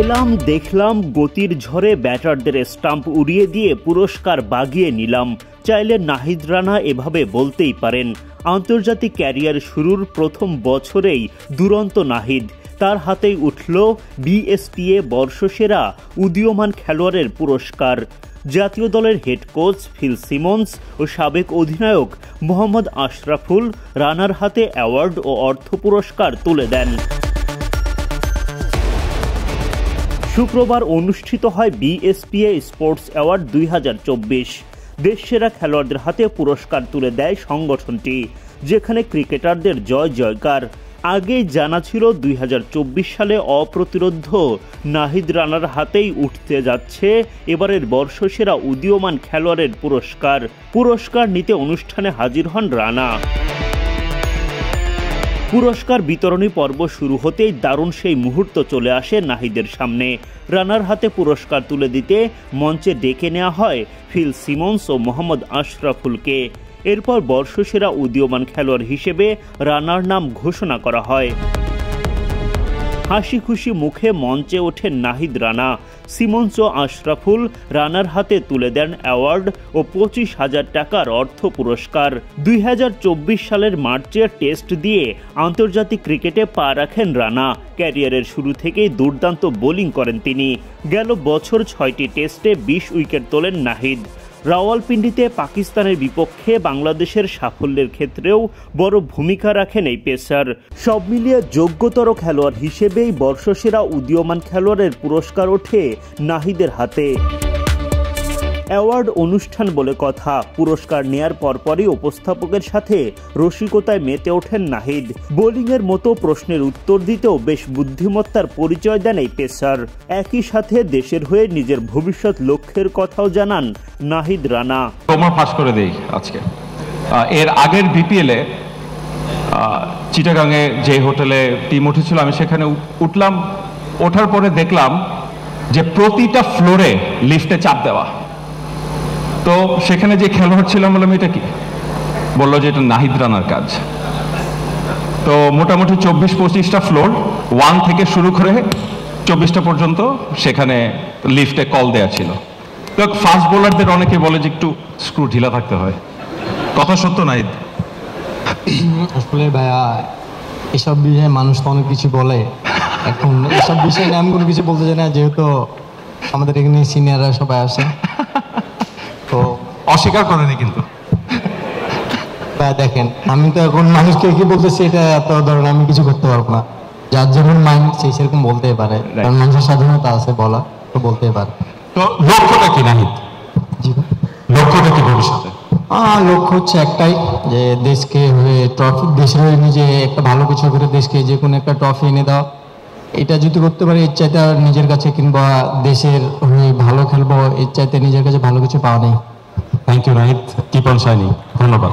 এলাম, দেখলাম, গতির ঝড়ে ব্যাটারদের স্টাম্প উড়িয়ে দিয়ে পুরস্কার বাগিয়ে নিলাম। চাইলে নাহিদ রানা এভাবে বলতেই পারেন। আন্তর্জাতিক ক্যারিয়ার শুরুর প্রথম বছরেই দুরন্ত নাহিদ। তার হাতেই উঠল বিএসপিএ বর্ষসেরা উদীয়মান খেলোয়াড়ের পুরস্কার। জাতীয় দলের হেড কোচ ফিল সিমন্স ও সাবেক অধিনায়ক মোহাম্মদ আশরাফুল রানার হাতে অ্যাওয়ার্ড ও অর্থ পুরস্কার তুলে দেন। শুক্রবার অনুষ্ঠিত হয় বিএসপিএ স্পোর্টস অ্যাওয়ার্ড 2024। দেশসেরা খেলোয়াড়দের হাতে পুরস্কার তুলে দেয় সংগঠনটি, যেখানে ক্রিকেটারদের জয় জয়কার। আগেই জানা ছিল 2024 সালে অপ্রতিরোধ্য নাহিদ রানার হাতেই উঠতে যাচ্ছে এবারের বর্ষসেরা উদীয়মান খেলোয়াড়ের পুরস্কার। পুরস্কার নিতে অনুষ্ঠানে হাজির হন রানা। পুরস্কার বিতরণী পর্ব শুরু হতেই দারুণ সেই মুহূর্ত চলে আসে নাহিদের সামনে। রানার হাতে পুরস্কার তুলে দিতে মঞ্চে ডেকে নেওয়া হয় ফিল সিমন্স ও মোহাম্মদ আশরাফুলকে। এরপর বর্ষসেরা উদীয়মান খেলোয়াড় হিসেবে রানার নাম ঘোষণা করা হয়। হাসি খুশি মুখে মঞ্চে ওঠেন নাহিদ রানা। সিমন্স ও আশরাফুল রানার হাতে তুলে দেন অ্যাওয়ার্ড ও 25,000 টাকার অর্থ পুরস্কার। 2024 সালের মার্চে টেস্ট দিয়ে আন্তর্জাতিক ক্রিকেটে পা রাখেন রানা। ক্যারিয়ারের শুরু থেকেই দুর্দান্ত বোলিং করেন তিনি। গেল বছর 6টি টেস্টে 20 উইকেট তোলেন নাহিদ। রাওয়ালপিন্ডিতে পাকিস্তানের বিপক্ষে বাংলাদেশের সাফল্যের ক্ষেত্রেও বড় ভূমিকা রাখেন এই পেসার। সব মিলিয়ে যোগ্যতর খেলোয়াড় হিসেবেই বর্ষসেরা উদীয়মান খেলোয়াড়ের পুরস্কার ওঠে নাহিদের হাতে। অ্যাওয়ার্ড অনুষ্ঠান বলে কথা, পুরস্কার নেয়ার পরপরই উপস্থাপকের সাথে রসিকতায় মেতে ওঠেন নাহিদ। বোলিংয়ের মতো প্রশ্নের উত্তর দিতেও বেশ বুদ্ধিমত্তার পরিচয় দেন এই পেসার। একই সাথে দেশের হয়ে নিজের ভবিষ্যৎ লক্ষ্যের কথাও জানান নাহিদ রানা। তোমার ফাঁস করে দেই আজকে। এর আগের বিপিএলে চিটাগাংয়ে যে হোটেলে টিম উঠেছিল, আমি সেখানে উঠলাম। ওঠার পরে দেখলাম যে প্রতিটা ফ্লোরে লিফটে চাপ দেওয়া। তো সেখানে যে খেলোয়াড় ছিলাম, বললাম এটা কি? বললো যে এটা নাহিদ রানার কাজ। তো মোটামুটি 24-25টা ফ্লোর, 1 থেকে শুরু করে 24টা পর্যন্ত সেখানে লিফটে কল দেওয়া ছিল। তো ফাস্ট বোলারদের অনেকে বলে যে একটু স্ক্রু ঢিলা থাকতে হয়। কথা সত্য নাহিদ? আসলে ভাইয়া, এসব বিষয়ে মানুষ তো অনেক কিছু বলে। এখন এসব বিষয়ে আমি কোনো কিছু বলতে চাই না, যেহেতু আমাদের এখানে সিনিয়ররা সবাই আসে। তো অস্বীকার করেনি কিন্তু। দেখেন, আমি তো এখন মানুষকে কি বলতেছি এটা এত ধরেন আমি কিছু করতে পারবো না। যার যেমন মাইন্ড সেই সেরকম বলতেই পারে, কারণ মানুষের স্বাধীনতা আছে, বলা তো বলতেই পারে। তো লক্ষ্যটা কি নাহিদ? লক্ষ্যটা কি ভবিষ্যতে? লক্ষ্য হচ্ছে একটাই, যে দেশকে হয়ে ট্রফি, দেশের হয়ে নিজে একটা ভালো কিছু করে দেশকে যে কোনো একটা ট্রফি এনে দেওয়া। এটা যদি করতে পারি, এর চাইতে আর নিজের কাছে কিংবা দেশের হয়ে ভালো খেলবো, এর চাইতে নিজের কাছে ভালো কিছু পাওয়া নেই। Thank you Nahid, keep on shining. ধন্যবাদ।